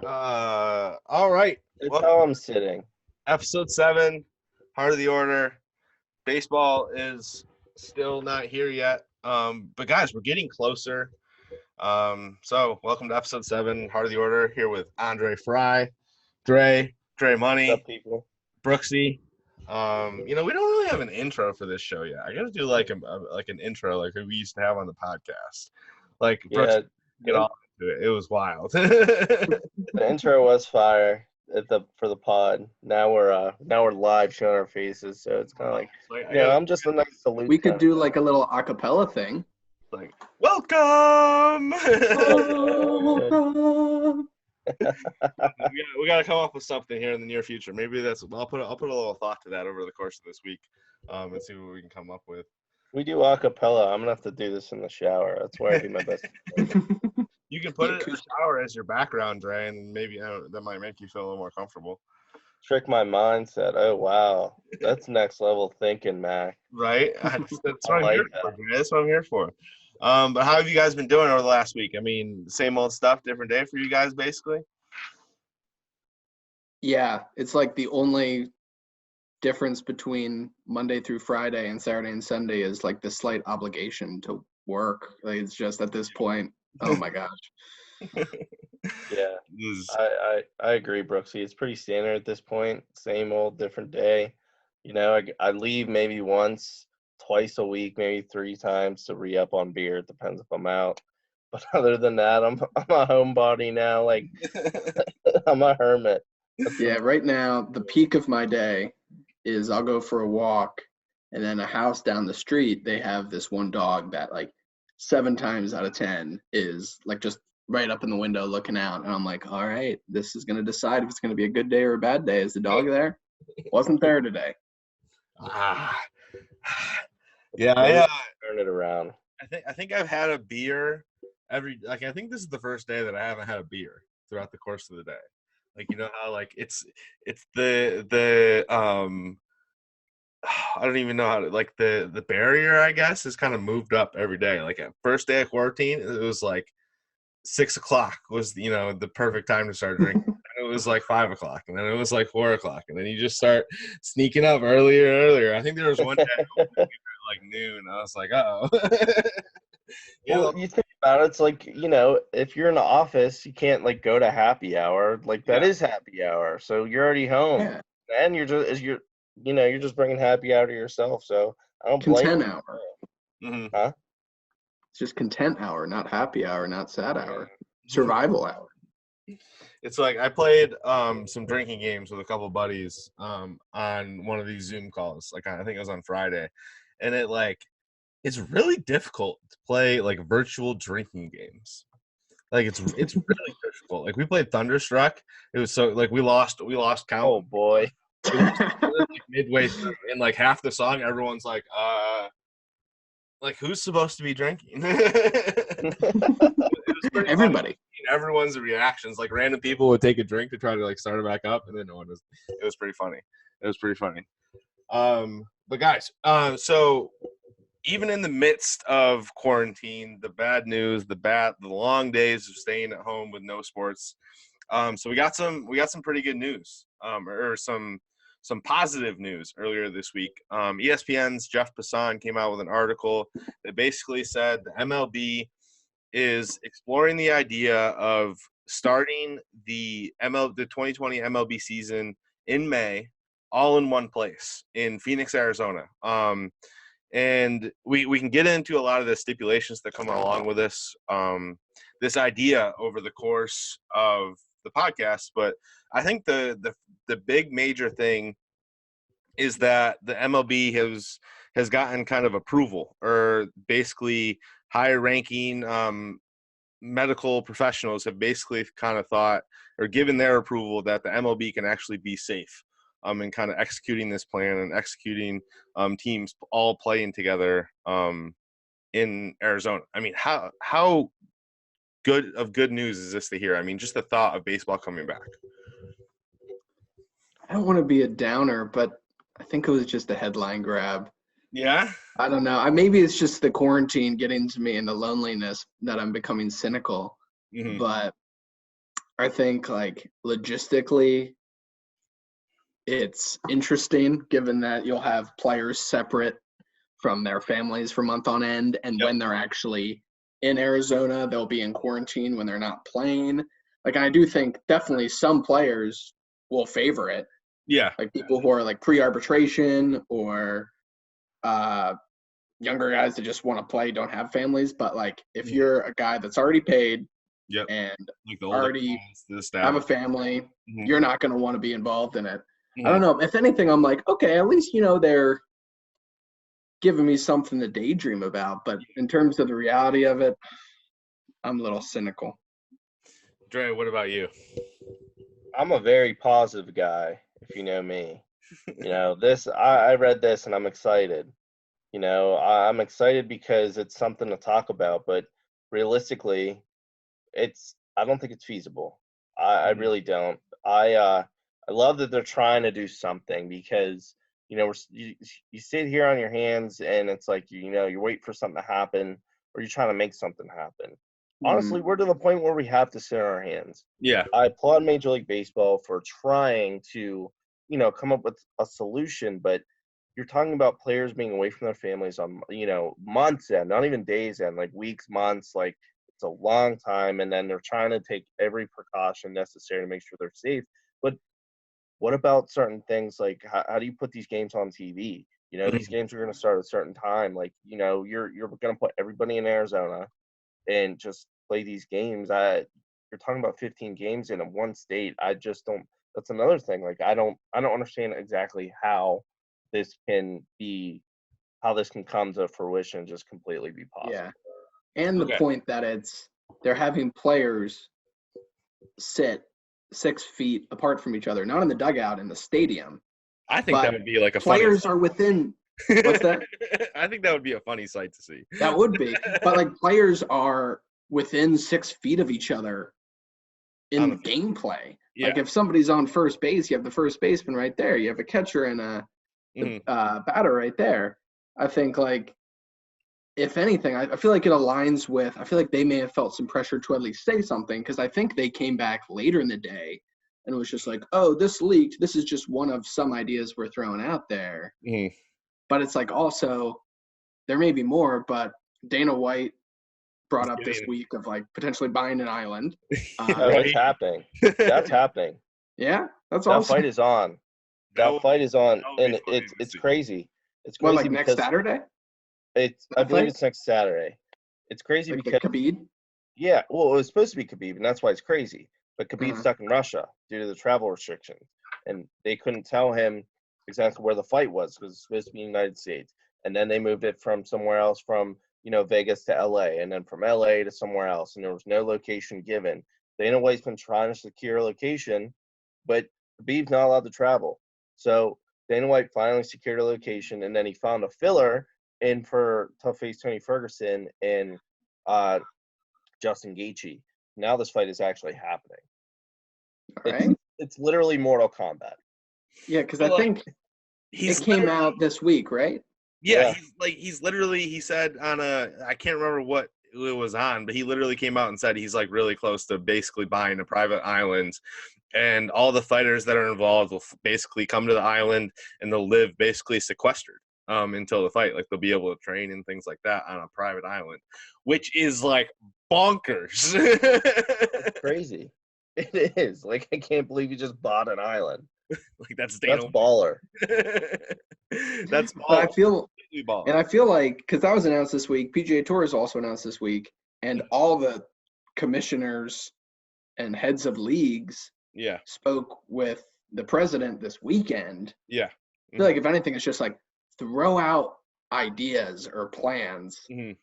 All right. It's Well, how I'm sitting. episode 7, Heart of the Order. Baseball is still not here yet. But guys, we're getting closer. So welcome to episode 7, Heart of the Order, here with Andre Fry, Dre What's Money, up, people? Brooksy. We don't really have an intro for this show yet. I gotta do like an intro like we used to have on the podcast. Like Brooks Yeah, get the, all into it. It was wild. the intro was fire for the pod. Now we're live showing our faces, so it's kind of like, Like I gotta I'm just a nice salute We could kind of do guy. like a little acapella thing. like welcome. we gotta come up with something here in the near future. Maybe that's I'll put a little thought to that over the course of this week, and see what we can come up with. We do a cappella. I'm gonna have to do this in the shower. That's where I do my best. You can put The it in the acoustic. shower as your background, Dre, and maybe that might make you feel a little more comfortable. Trick my mindset. Oh wow, that's next level thinking, Mac. Right? That's I what I'm here like for, that. Dre. That's what I'm here for. But how have you guys been doing over the last week? I mean, same old stuff, different day for you guys, basically. Yeah, it's like the only difference between Monday through Friday and Saturday and Sunday is like the slight obligation to work. Like it's just at this point, oh my gosh. Yeah, Is- I agree, Brooksy. It's pretty standard at this point. Same old, different day. I leave maybe once, twice a week, maybe 3 times to re-up on beer. It depends if I'm out. But other than that, I'm a homebody now. Like I'm a hermit. Yeah, right now the peak of my day is I'll go for a walk and then a house down the street, they have this one dog that like 7 times out of 10 is like just right up in the window looking out. And I'm like, all right, this is going to decide if it's going to be a good day or a bad day. Is the dog there? Wasn't there today. ah, yeah, Maybe turn it around. I think I've had a beer I think this is the first day that I haven't had a beer throughout the course of the day. Like you know how like it's the I don't even know how to like the barrier I guess is kind of moved up every day. Like at first day of quarantine, it was like 6 o'clock was the perfect time to start drinking. And it was like 5 o'clock, and then it was like 4 o'clock, and then you just start sneaking up earlier and earlier. I think there was one day like noon. I was like, oh. Well, you think about it, it's like, if you're in the office, you can't like go to happy hour. Like that Yeah. is happy hour. So you're already home. Yeah. And you're just bringing happy hour to yourself. So I don't blame Content you. hour. Mhm. Huh? It's just content hour, not happy hour, not sad hour. Yeah. Survival hour. It's like I played some drinking games with a couple buddies on one of these Zoom calls. Like I think it was on Friday, and it's really difficult to play like virtual drinking games. Like it's really difficult. Like we played Thunderstruck. It was so like we lost count. Oh boy. Like midway through, and like half the song, everyone's like who's supposed to be drinking? It was pretty funny. Everybody. Everyone's reactions, like random people would take a drink to try to like start it back up, and then no one was. It was pretty funny. It was pretty funny. But guys, so even in the midst of quarantine, the bad news, the long days of staying at home with no sports. So we got some pretty good news, or some positive news earlier this week. ESPN's Jeff Passan came out with an article that basically said the MLB is exploring the idea of starting the 2020 MLB season in May, all in one place in Phoenix, Arizona. And we can get into a lot of the stipulations that come along with this idea over the course of the podcast. But I think the big major thing is that the MLB has gotten kind of approval, or basically higher ranking medical professionals have basically kind of thought or given their approval that the MLB can actually be safe and kind of executing this plan and executing teams all playing together in Arizona. I mean, how good news is this to hear? I mean, just the thought of baseball coming back. I don't want to be a downer, but I think it was just a headline grab. Yeah. I don't know. Maybe it's just the quarantine getting to me and the loneliness that I'm becoming cynical. Mm-hmm. But I think like logistically, it's interesting given that you'll have players separate from their families for month on end, and Yep. when they're actually in Arizona, they'll be in quarantine when they're not playing. Like I do think definitely some players will favor it, Yeah. like people who are like pre-arbitration or younger guys that just want to play, don't have families. But like if you're a guy that's already paid Yep. and Like the older already guys, the staff. have a family, Mhm. you're not going to want to be involved in it. I Mhm. don't know. If anything, I'm like, okay, at least, they're giving me something to daydream about. But in terms of the reality of it, I'm a little cynical. Dre, what about you? I'm a very positive guy, if you know me. This I read this and I'm excited. I'm excited because it's something to talk about, but realistically, I don't think it's feasible. I Mhm. really don't. I love that they're trying to do something because you sit here on your hands and it's like you wait for something to happen or you're trying to make something happen. Honestly, we're to the point where we have to sit on our hands. Yeah. I applaud Major League Baseball for trying to come up with a solution, but you're talking about players being away from their families on months end, not even days end, like weeks, months, like it's a long time, and then they're trying to take every precaution necessary to make sure they're safe. But what about certain things like how do you put these games on TV? These Mhm. games are going to start at a certain time. Like, you're going to put everybody in Arizona and just play these games. You're talking about 15 games in one state. I just don't. That's another thing. Like, I don't understand exactly this can be how this can come to fruition, and just completely be possible. Yeah. And the Okay. point that they're having players sit 6 feet apart from each other, not in the dugout, in the stadium. I think that But would be like a funny players sight. are within, what's that? I think that would be a funny sight to see. That would be. But like players are within 6 feet of each other On in the gameplay. Yeah. Like if somebody's on first base, you have the first baseman right there. You have a catcher and the Mhm. batter right there. I think like if anything, I feel like it aligns with. I feel like they may have felt some pressure to at least say something because I think they came back later in the day and it was just like, oh, this leaked. This is just one of some ideas we're throwing out there. Mhm. But it's like also there may be more. But Dana White brought He's up this getting week of like potentially buying an island. Oh, it's right. happening. That's happening. Yeah, that's That awesome. fight is on. That That would fight is on, be and funny it's to it's see. crazy. It's Well, crazy like next because Saturday, I that believe fight, it's next Saturday. It's crazy like the because Khabib. yeah, well, it was supposed to be Khabib, and that's why it's crazy. But Khabib's Uh, stuck in Russia due to the travel restrictions, and they couldn't tell him exactly where the fight was because it's supposed to be in the United States. And then they moved it from somewhere else, from Vegas to LA, and then from LA to somewhere else, and there was no location given. Dana White's been trying to secure a location, but Khabib's not allowed to travel. So Dana White finally secured a location, and then he found a filler in for tough face Tony Ferguson and uh, Justin Gaethje. Now this fight is actually happening. all It's right. it's literally Mortal Kombat. Yeah, because I But like think he's it came literally out this week, right? Yeah, Yeah. he's literally he said on I can't remember what it was on, but he literally came out and said he's like really close to basically buying a private island, and all the fighters that are involved will basically come to the island and they'll live basically sequestered until the fight. Like they'll be able to train and things like that on a private island, which is like bonkers. It's crazy. It is. Like, I can't believe you just bought an island. Like that's That's Dana. baller. That's But all. I feel like because that was announced this week, PGA Tour is also announced this week, and all the commissioners and heads of leagues Yeah, spoke with the president this weekend. yeah. I feel like if anything, it's just like throw out ideas or plans. Mhm.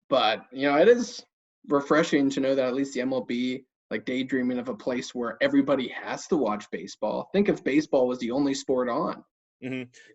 But it is refreshing to know that at least the MLB like daydreaming of a place where everybody has to watch baseball. Think if baseball was the only sport on.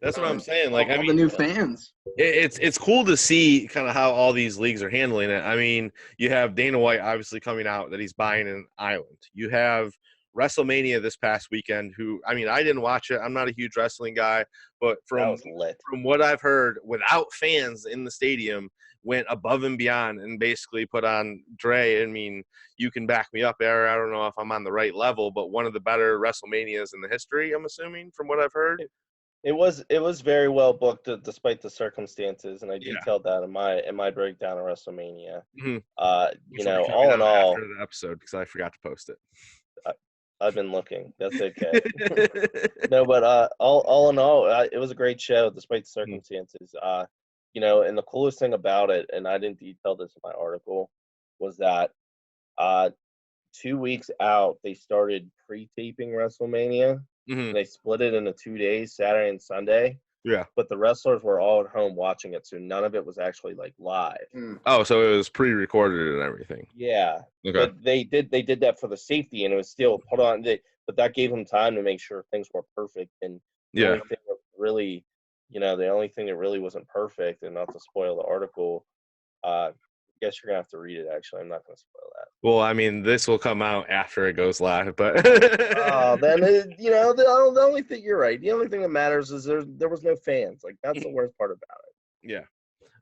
That's what I'm saying. Like, I All the mean, new fans. it's cool to see kind of how all these leagues are handling it. I mean, you have Dana White obviously coming out that he's buying an island. You have WrestleMania this past weekend. Who, I mean, I didn't watch it. I'm not a huge wrestling guy, but That from was lit. what I've heard, without fans in the stadium, went above and beyond and basically put on Dre. I mean, you can back me up there. I don't know if I'm on the right level, but one of the better WrestleManias in the history, I'm assuming, from what I've heard. It was very well booked despite the circumstances, and I Yeah. detailed that in my breakdown of WrestleMania. Mhm. You Which will know, be coming all in out all, after the episode because I forgot to post it. I've been looking. That's okay. No, but all in all, it was a great show despite the circumstances. You know, and the coolest thing about it, and I didn't detail this in my article, was that 2 weeks out they started pre-taping WrestleMania. Mhm. And they split it into 2 days, Saturday and Sunday. Yeah. But the wrestlers were all at home watching it, so none of it was actually like live. Oh, so it was pre-recorded and everything. Yeah, Okay. but they did that for the safety, and it was still put on. But that gave them time to make sure things were perfect. And the Yeah. only thing that really, the only thing that really wasn't perfect, and not to spoil the article, I guess you're gonna have to read it. Actually, I'm not gonna spoil that. Well, I mean, this will come out after it goes live, but Then the only thing, you're right. The only thing that matters is there was no fans. Like, that's the worst part about it. yeah.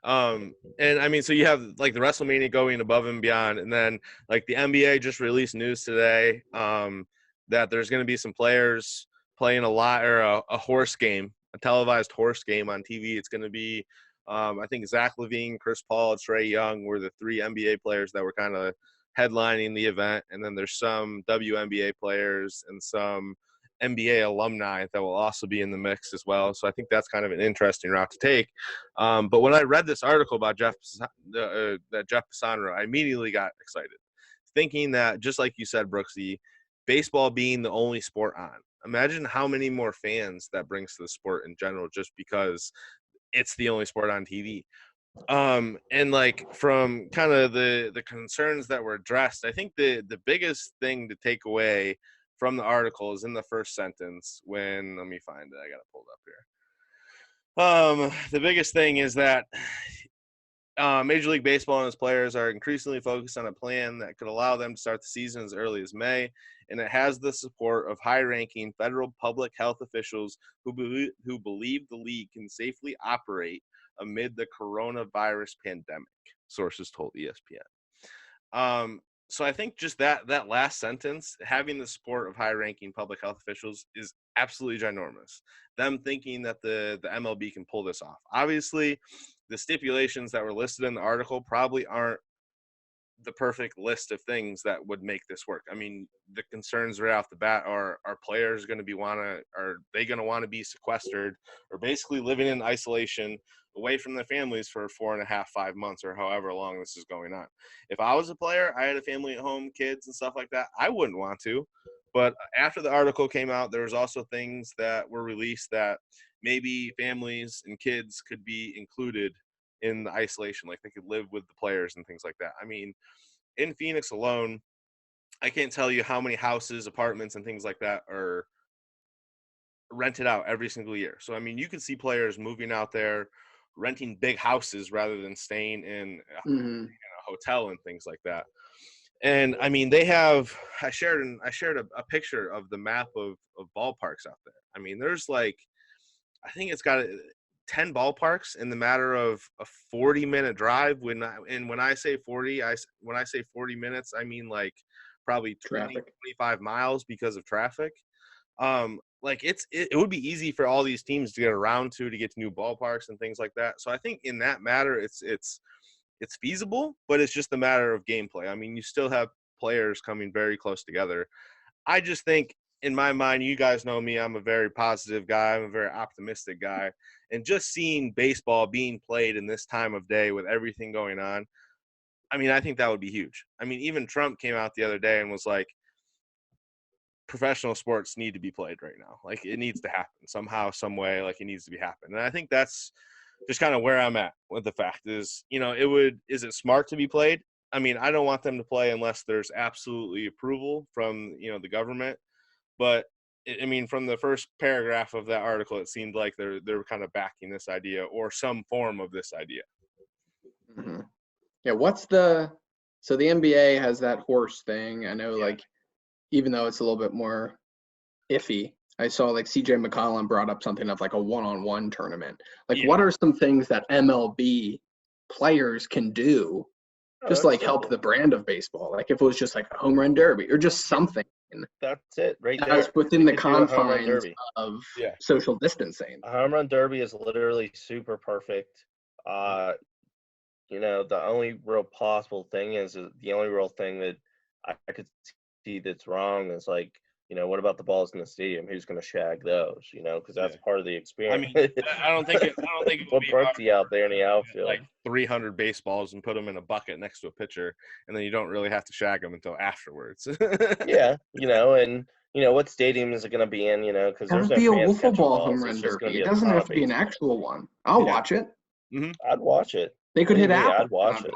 And I mean, so you have like the WrestleMania going above and beyond, and then like the NBA just released news today that there's going to be some players playing a horse game, a televised horse game on TV. It's going to be, I think Zach LaVine, Chris Paul, Trae Young were the 3 NBA players that were kind of headlining the event, and then there's some WNBA players and some NBA alumni that will also be in the mix as well. So I think that's kind of an interesting route to take. But when I read this article about Jeff Pisano, I immediately got excited, thinking that just like you said, Brooksy, baseball being the only sport on. Imagine how many more fans that brings to the sport in general, just because it's the only sport on TV. And like from kind of the concerns that were addressed, I think the biggest thing to take away from the article is in the first sentence when, let me find it, I got it pulled up here. The biggest thing is that Major League Baseball and its players are increasingly focused on a plan that could allow them to start the season as early as May, and it has the support of high-ranking federal public health officials who believe the league can safely operate amid the coronavirus pandemic, sources told ESPN. So I think just that last sentence, having the support of high-ranking public health officials, is absolutely ginormous. Them thinking that the MLB can pull this off. Obviously, the stipulations that were listed in the article probably aren't the perfect list of things that would make this work. I mean, the concerns right off the bat are players going to are they going to want to be sequestered or basically living in isolation away from their families for 4.5, 5 months or however long this is going on. If I was a player, I had a family at home, kids and stuff like that, I wouldn't want to. But after the article came out, there was also things that were released that maybe families and kids could be included in the isolation, like they could live with the players and things like that. I mean, in Phoenix alone, I can't tell you how many houses, apartments, and things like that are rented out every single year. So, I mean, you can see players moving out there, renting big houses rather than staying in a hotel and things like that. And I mean, they have. I shared a picture of the map of ballparks out there. I mean, there's like, I think it's got 10 ballparks in the matter of a 40-minute drive. When I say 40 minutes, I mean like probably 25 miles because of traffic. Like it would be easy for all these teams to get around to get to new ballparks and things like that. So I think in that matter, it's feasible, but it's just a matter of gameplay. I mean, you still have players coming very close together. I just think, in my mind, you guys know me, I'm a very positive guy. I'm a very optimistic guy. And just seeing baseball being played in this time of day with everything going on, I mean, I think that would be huge. I mean, even Trump came out the other day and was like, professional sports need to be played right now. Like, it needs to happen somehow, some way. Like, it needs to be happening. And I think that's just kind of where I'm at with the fact is, is it smart to be played? I mean, I don't want them to play unless there's absolutely approval from, the government. But I mean, from the first paragraph of that article, it seemed like they're kind of backing this idea or some form of this idea. Mm-hmm. Yeah. So the NBA has that horse thing. I know, like, even though it's a little bit more iffy, I saw like CJ McCollum brought up something of like a one-on-one tournament. Like, what are some things that MLB players can do, Oh, just that's like help simple. the brand of baseball. Like if it was just like a home run derby or just something That's it right that's there. within You the could do a home run confines derby. of Yeah. social distancing. A home run derby is literally super perfect. The only real possible thing is the only real thing that I could see that's wrong is like, what about the balls in the stadium? Who's going to shag those? Because that's part of the I experience. mean, I don't think it would Put be Brooksy out there in the outfield. like 300 baseballs and put them in a bucket next to a pitcher, and then you don't really have to shag them until afterwards. Yeah, and what stadium is it going to be in? Because Have there's it no be a fans wiffle catching ball home balls. run It's just going to derby. be It a doesn't ton have of to be an baseball. actual one. I'll Yeah. watch it. I'd watch it. They could Believe hit me, apples. I'd watch it.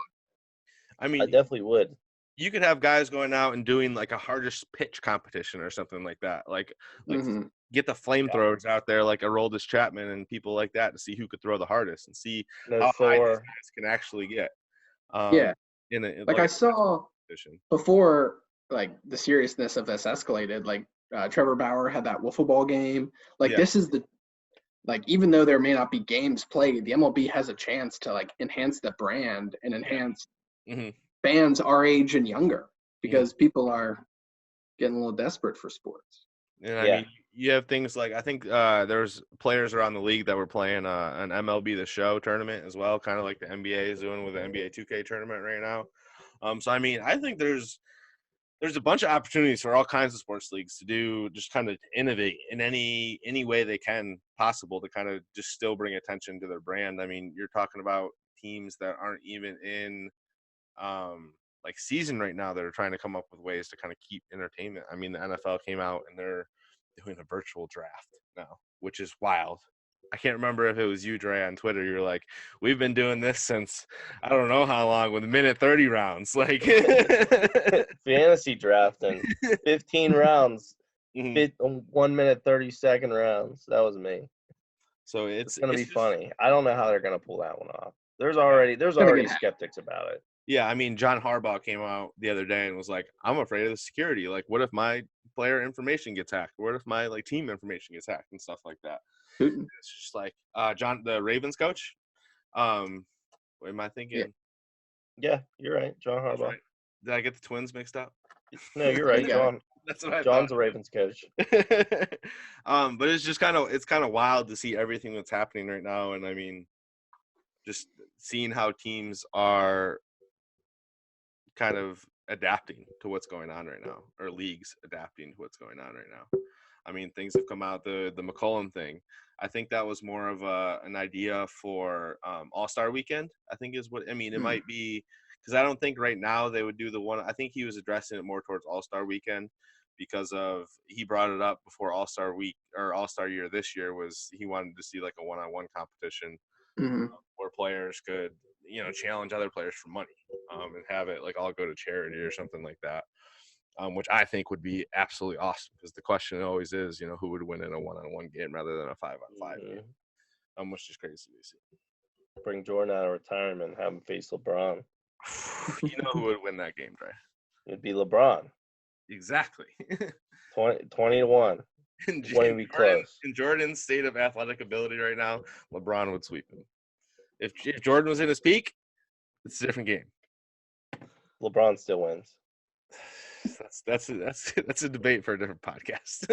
I I mean, definitely would. you could have guys going out and doing like a hardest pitch competition or something like that. Like Mhm. get the flamethrowers out there like Aroldis Chapman and people like that to see who could throw the hardest and see No how high these Thor. guys can actually get. Yeah. In a Like I saw competition. before, like the seriousness of this escalated. Like Trevor Bauer had that wiffle ball game. Like this is even though there may not be games played, the MLB has a chance to like enhance the brand and enhance fans our age and younger because people are getting a little desperate for sports. And I mean, you have things like I think there's players around the league that were playing an MLB The Show tournament as well, kind of like the NBA is doing with the NBA 2K tournament right now. So I mean, I think there's a bunch of opportunities for all kinds of sports leagues to do just kind of innovate in any way they can possible to kind of just still bring attention to their brand. I mean, you're talking about teams that aren't even in like season right now that are trying to come up with ways to kind of keep entertainment. I mean, the NFL came out and they're doing a virtual draft now, which is wild. I can't remember if it was you, Dre, on Twitter. You were like, "We've been doing this since I don't know how long with minute 30 rounds." Like fantasy drafting, 15 rounds, 1 minute 30-second rounds. That was me. So it's gonna be funny. I don't know how they're gonna pull that one off. There's already skeptics about it. Yeah, I mean, John Harbaugh came out the other day and was like, "I'm afraid of the security. Like, what if my player information gets hacked? What if my like team information gets hacked and stuff like that?" It's just like John, the Ravens coach. What am I thinking? Yeah, you're right, John Harbaugh. Right. Did I get the Twins mixed up? No, you're right, John. That's what I John's thought. a Ravens coach. But it's just kind of wild to see everything that's happening right now, and I mean, just seeing how teams are kind of adapting to what's going on right now, or leagues adapting to what's going on right now. I mean, things have come out. The McCollum thing, I think that was more of an idea for All-Star Weekend. I think is what I mean. It might be because I don't think right now they would do the one. I think he was addressing it more towards All-Star Weekend because of he brought it up before All-Star Week or All-Star Year this year was he wanted to see like a one-on-one competition where players could challenge other players for money and have it like all go to charity or something like that, which I think would be absolutely awesome because the question always is who would win in a one-on-one game rather than a 5-on-5 game, which is crazy to see. Bring Jordan out of retirement, have him face LeBron. You know who would win that game, Dre? It'd be LeBron. Exactly. 20-1. Wouldn't be close. In Jordan's state of athletic ability right now, LeBron would sweep him. If Jordan was in his peak, it's a different game. LeBron still wins. That's a debate for a different podcast.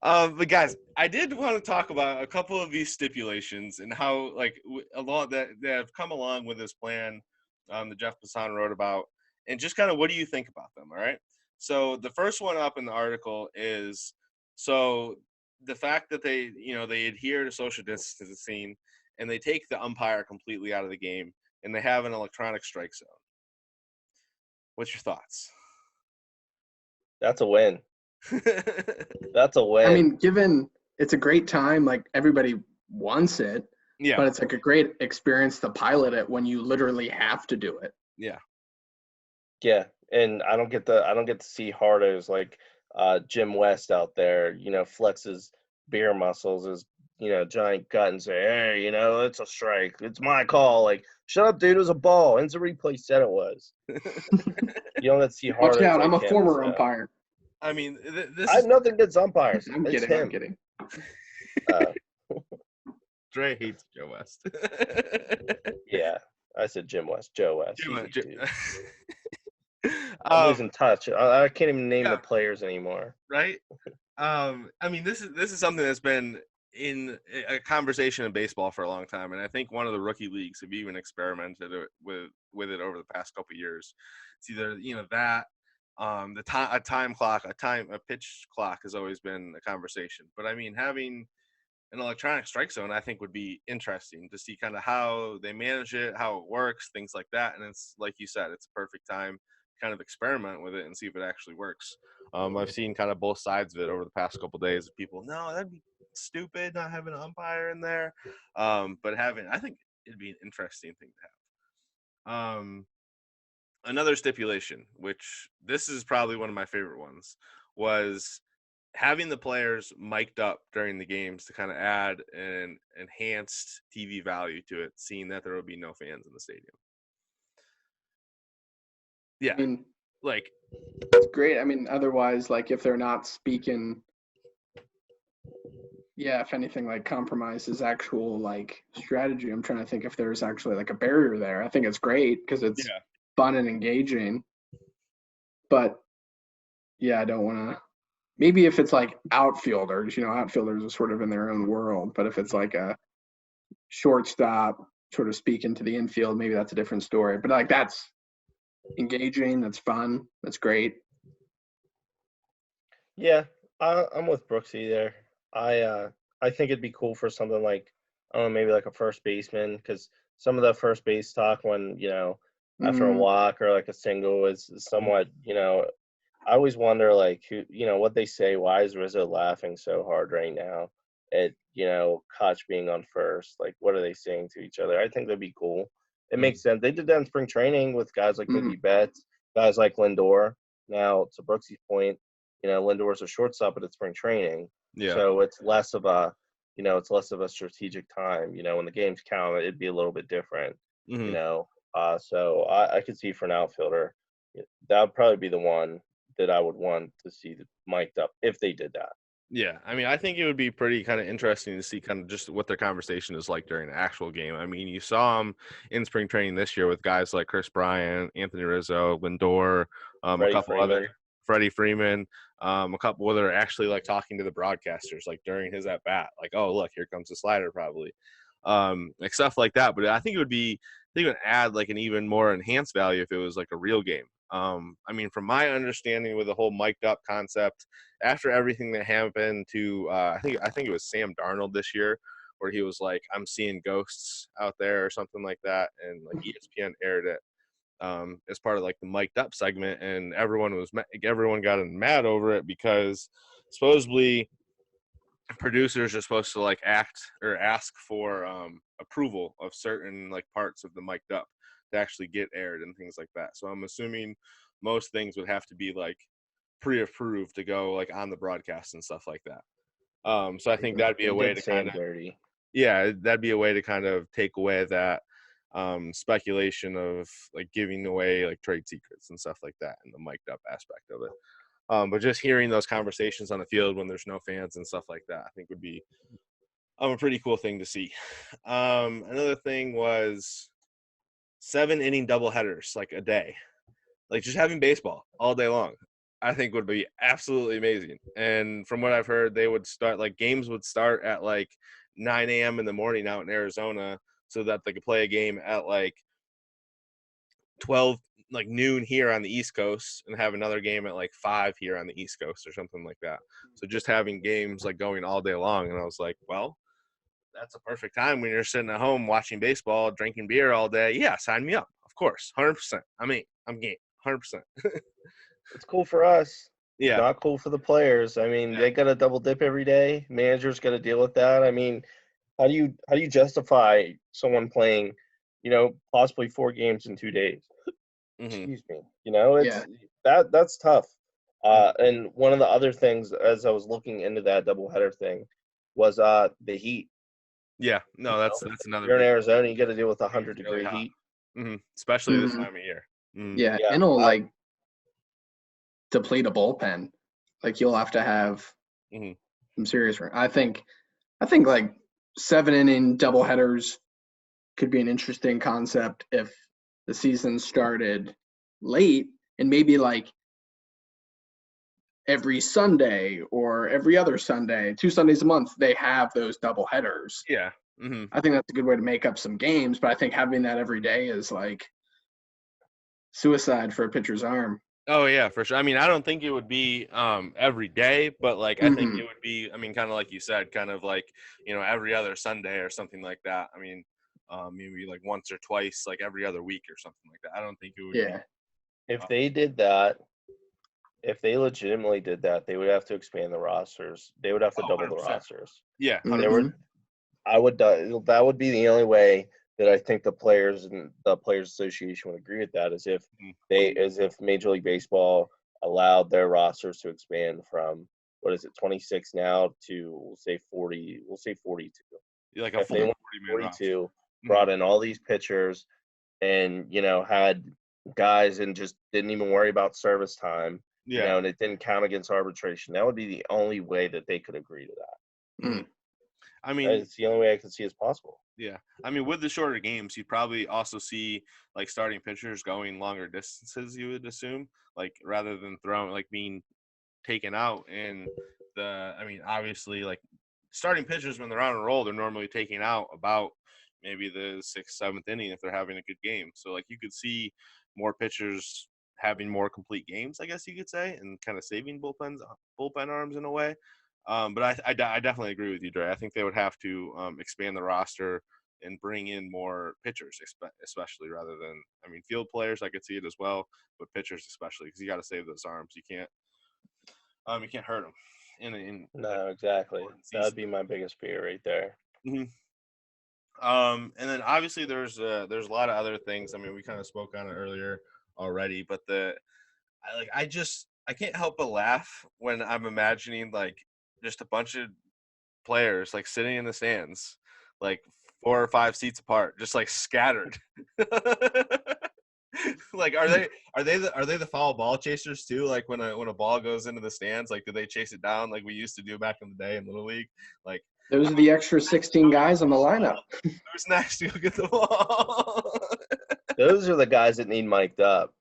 But guys, I did want to talk about a couple of these stipulations and how a lot that have come along with this plan that Jeff Passan wrote about, and just kind of what do you think about them? All right. So the first one up in the article is the fact that they adhere to social distancing and they take the umpire completely out of the game and they have an electronic strike zone. What's your thoughts? That's a win. That's a win. I mean, given it's a great time, like everybody wants it, but it's like a great experience to pilot it when you literally have to do it. Yeah, and I don't get to see hardos like Jim West out there, flex his beer muscles, his giant gut, and say, "Hey, it's a strike. It's my call." Like, shut up, dude. It was a ball. Instant replay said it was. You don't get to see hardos. Watch out! Like I'm a him, former umpire. I mean, I have nothing against umpires. I'm kidding. I'm kidding. Dre hates Joe West. Yeah, I said Jim West, Joe West. Jim, Easy, dude. I'm um, losing touch. I can't even name yeah, the players anymore. right. I mean, this is something that's been in a conversation in baseball for a long time, and I think one of the rookie leagues have even experimented with it over the past couple of years. It's either that a time clock, a pitch clock has always been a conversation, but I mean having an electronic strike zone I think would be interesting to see kind of how they manage it, how it works, things like that. And it's like you said, it's a perfect time to kind of experiment with it and see if it actually works. I've seen kind of both sides of it over the past couple of days. People, no, that'd be stupid not having an umpire in there, but I think it'd be an interesting thing to have. Another stipulation, which this is probably one of my favorite ones, was having the players mic'd up during the games to kind of add an enhanced TV value to it, seeing that there will be no fans in the stadium. I Yeah, mean, like it's great. I mean, otherwise, like if they're not speaking, yeah, if anything like compromises actual like strategy, I'm trying to think if there's actually like a barrier there. I think it's great because it's yeah, fun and engaging. But yeah, I don't want to. Maybe if it's like outfielders, outfielders are sort of in their own world. But if it's like a shortstop sort of speaking to the infield, maybe that's a different story. But like that's engaging, that's fun, that's great. Yeah, I'm with Brooksy there. I think it'd be cool for something like, I don't know, maybe like a first baseman, because some of the first base talk when after a Mm, walk or like a single is somewhat I always wonder like who what they say. Why is Rizzo laughing so hard right now at Koch being on first? Like what are they saying to each other? I think that'd be cool. It mm, makes sense. They did that in spring training with guys like mm, Mookie Betts, guys like Lindor. Now to Brooksy's point, Lindor's a shortstop at spring training, yeah, so it's less of a it's less of a strategic time. When the games count, it'd be a little bit different. You hmm know, so I could see for an outfielder, that would probably be the one that I would want to see mic'd up if they did that. yeah. I mean, I think it would be pretty kind of interesting to see kind of just what their conversation is like during an actual game. I mean, you saw them in spring training this year with guys like Chris Bryant, Anthony Rizzo, Lindor, a Freddie couple other Freeman. Freddie Freeman, a couple that are actually like talking to the broadcasters like during his at bat, like, oh look, here comes the slider probably, like stuff like that. But I think it would add like an even more enhanced value if it was like a real game. I mean, from my understanding with the whole mic'd up concept, after everything that happened to I think it was Sam Darnold this year, where he was like, "I'm seeing ghosts out there" or something like that, and like ESPN aired it as part of like the mic'd up segment, and everyone got mad over it because supposedly producers are supposed to like act or ask for approval of certain like parts of the mic'd up to actually get aired and things like that. So I'm assuming most things would have to be like pre-approved to go like on the broadcast and stuff like that. So I think that'd be They a way did to kind Sam of dirty. that'd be a way to kind of take away that speculation of like giving away like trade secrets and stuff like that and the mic'd up aspect of it. But just hearing those conversations on the field when there's no fans and stuff like that, I think would be a pretty cool thing to see. Another thing was 7-inning doubleheaders, like a day, like just having baseball all day long. I think would be absolutely amazing. And from what I've heard, they would start like games would start at like 9 a.m. in the morning out in Arizona, so that they could play a game at like 12 like noon here on the East Coast and have another game at like 5 here on the East Coast or something like that. So just having games like going all day long. And I was like, well, that's a perfect time when you're sitting at home watching baseball, drinking beer all day. Yeah, sign me up. Of course. 100%. I'm game. 100%. It's cool for us. Yeah. Not cool for the players. I mean, Yeah. they got to double dip every day. Managers got to deal with that. I mean, how do you justify someone playing, possibly 4 games in 2 days? Mm-hmm. Excuse me. yeah. It's that's tough. And one of the other things, as I was looking into that doubleheader thing, was the heat. Yeah. No, You that's know, another you're in big Arizona, you got to deal with it's really 100-degree hot. heat. Especially this Mhm. time of year. Mm. Yeah, Yeah, and it'll like deplete a bullpen. Like you'll have to have Mm-hmm. some serious. I think like 7-inning doubleheaders could be an interesting concept if the season started late, and maybe like every Sunday or every other Sunday, 2 Sundays a month, they have those double headers. Yeah. Mm-hmm. I think that's a good way to make up some games, but I think having that every day is like suicide for a pitcher's arm. Oh yeah, for sure. I mean, I don't think it would be every day, but like I think it would be. I mean, kind of like you said, kind of like every other Sunday or something like that. I mean, maybe like once or twice, like every other week or something like that. I don't think it would. Yeah. If they did that, if they legitimately did that, they would have to expand the rosters. They would have to double the 100%. rosters. Yeah, They were. That would be the only way that I think the players and the Players Association would agree with that, is if Major League Baseball allowed their rosters to expand from, what is it, 26 now to we'll say 40. We'll say 42. like a If they went 40-man 42, brought in all these pitchers, and had guys and just didn't even worry about service time, Yeah. and it didn't count against arbitration, that would be the only way that they could agree to that. I mean, it's the only way I can see as possible. Yeah. I mean, with the shorter games, you'd probably also see like starting pitchers going longer distances, you would assume, like rather than being taken out. And obviously, like starting pitchers, when they're on a roll, they're normally taking out about maybe the 6th, 7th inning if they're having a good game. So like you could see more pitchers having more complete games, I guess you could say, and kind of saving bullpen arms in a way. But I definitely agree with you, Dre. I think they would have to expand the roster and bring in more pitchers, especially rather than, field players. I could see it as well, but pitchers especially, because you got to save those arms. You can't hurt them. No, exactly. That would be my biggest fear right there. Mm-hmm. And then obviously there's a lot of other things. I mean, we kind of spoke on it earlier already, but I can't help but laugh when I'm imagining like just a bunch of players like sitting in the stands, like 4 or 5 seats apart, just like scattered. Like, are they the foul ball chasers too? Like when a ball goes into the stands, like do they chase it down like we used to do back in the day in Little League? Like those are the extra 16 guys on the lineup. Who's next to go get the ball? Those are the guys that need mic'd up.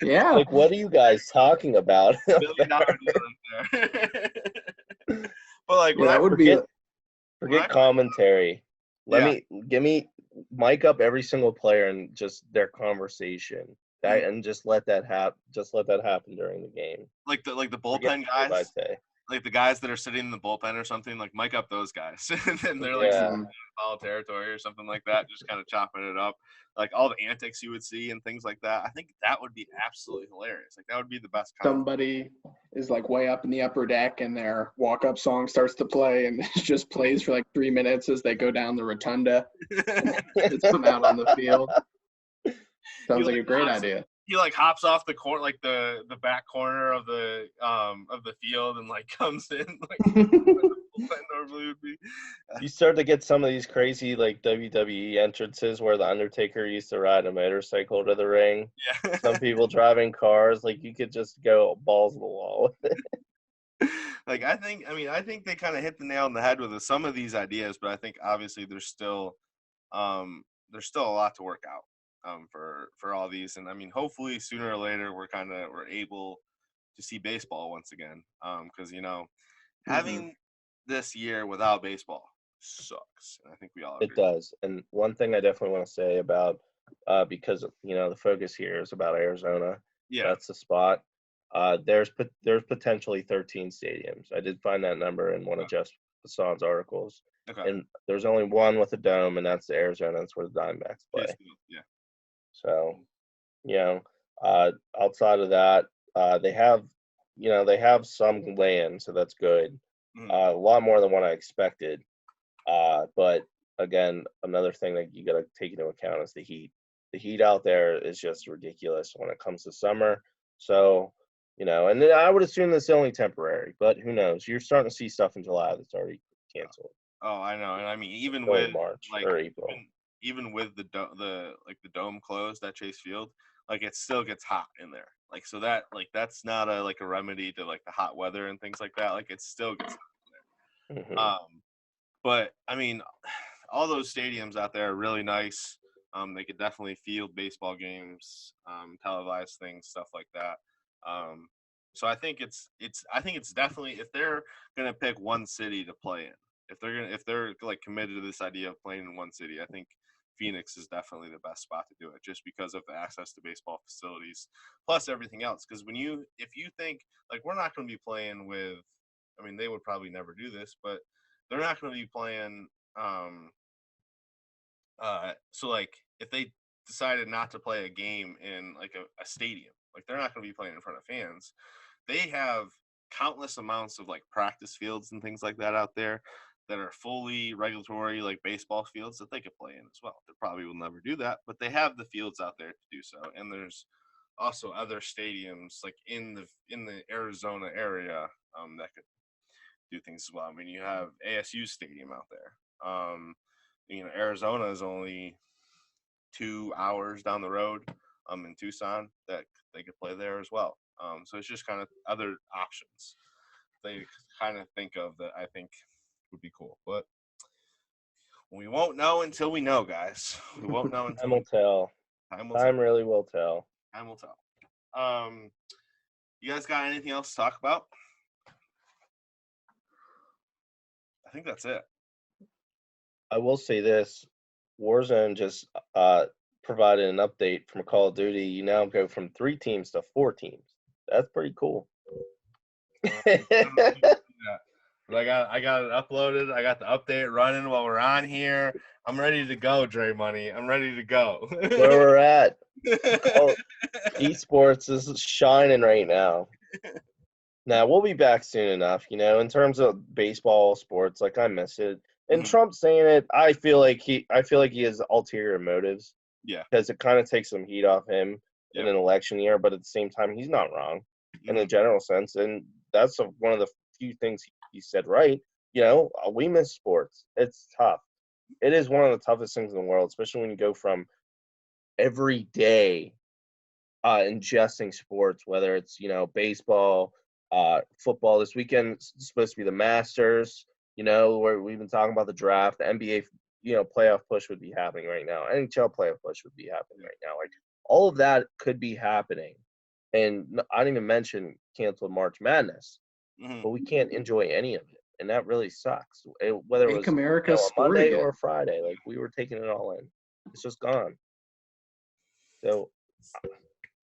Yeah. Like, what are you guys talking about? $1 million right there. But like, when that would forget commentary. Give me mic up every single player and just their conversation. And just let that happen. Just let that happen during the game. Like the bullpen guys. I'd say. Like the guys that are sitting in the bullpen or something, like mic up those guys, and they're like in foul territory or something like that, just kind of chopping it up, like all the antics you would see and things like that. I think that would be absolutely hilarious. Like that would be the best. Somebody is like way up in the upper deck, and their walk-up song starts to play, and it just plays for like 3 minutes as they go down the rotunda. It's come out on the field. Sounds like a great idea. He like hops off the court, like the back corner of the field, and like comes in like normally would be. You start to get some of these crazy like WWE entrances where the Undertaker used to ride a motorcycle to the ring. Yeah. Some people driving cars. Like you could just go balls to the wall with it. Like I think they kind of hit the nail on the head with some of these ideas, but I think obviously there's still a lot to work out. For all these, and I mean, hopefully sooner or later we're able to see baseball once again. Because having this year without baseball sucks, and I think we all agree. It does. And one thing I definitely want to say about because the focus here is about Arizona. Yeah, that's the spot. There's potentially 13 stadiums. I did find that number in one of Jeff Hassan's articles. Okay. And there's only one with a dome, and that's the Arizona. That's where the Diamondbacks play. Yeah. So, outside of that, they have some land, so that's good. A lot more than what I expected. But again, another thing that you got to take into account is the heat. The heat out there is just ridiculous when it comes to summer. So, and then I would assume that's only temporary, but who knows? You're starting to see stuff in July that's already canceled. Oh, I know, and I mean even with March or April. Even with the dome closed at Chase Field, like it still gets hot in there. Like so that that's not a remedy to like the hot weather and things like that. Like it still gets hot in there. But I mean, all those stadiums out there are really nice. They could definitely field baseball games, televise things, stuff like that. Um, so I think it's definitely, if they're gonna pick one city to play in, if they're like committed to this idea of playing in one city, I think Phoenix is definitely the best spot to do it, just because of the access to baseball facilities plus everything else. Because if you think like we're not going to be playing with, I mean, they would probably never do this, but they're not going to be playing. So like if they decided not to play a game in like a stadium, like they're not going to be playing in front of fans. They have countless amounts of like practice fields and things like that out there that are fully regulatory, like baseball fields that they could play in as well. They probably will never do that, but they have the fields out there to do so. And there's also other stadiums like in the Arizona area that could do things as well. I mean, you have ASU Stadium out there. Arizona is only 2 hours down the road in Tucson that they could play there as well. So it's just kind of other options they kind of think of that I think would be cool. But we won't know until we know, guys. We won't know until Time will tell. time will Time tell. really will tell. Time will tell. You guys got anything else to talk about? I think that's it. I will say this: Warzone just provided an update from Call of Duty. You now go from 3 teams to 4 teams. That's pretty cool. But I got it uploaded. I got the update running while we're on here. I'm ready to go, Dre Money. I'm ready to go. Where we're at. Esports is shining right now. Now we'll be back soon enough, in terms of baseball, sports, like I miss it. And Mhm. Trump saying it, I feel like he has ulterior motives. Yeah. Because it kind of takes some heat off him in Yep. an election year, but at the same time, he's not wrong in a Mhm. general sense. And that's one of the few things he said right. We miss sports. It's tough. It is one of the toughest things in the world, especially when you go from every day ingesting sports, whether it's baseball, football. This weekend is supposed to be the Masters. Where we've been talking about the draft, the NBA, playoff push would be happening right now. NHL playoff push would be happening right now. Like all of that could be happening, and I didn't even mention canceled March Madness, Mhm. but we can't enjoy any of it, and that really sucks. Whether it Make was America a sport Monday again. or a Friday, like we were taking it all in. It's just gone. So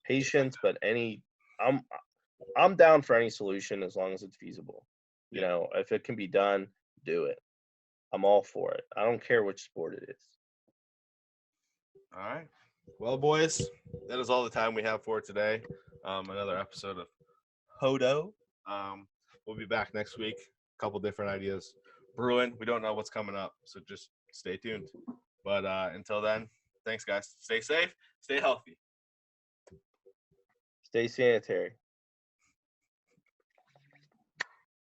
patience, but I'm I'm down for any solution as long as it's feasible. Yeah. If it can be done, do it. I'm all for it. I don't care which sport it is. All right. Well, boys, that is all the time we have for today. Another episode of HOTO. We'll be back next week. A couple different ideas brewing. We don't know what's coming up, so just stay tuned. But until then, thanks, guys. Stay safe. Stay healthy. Stay sanitary.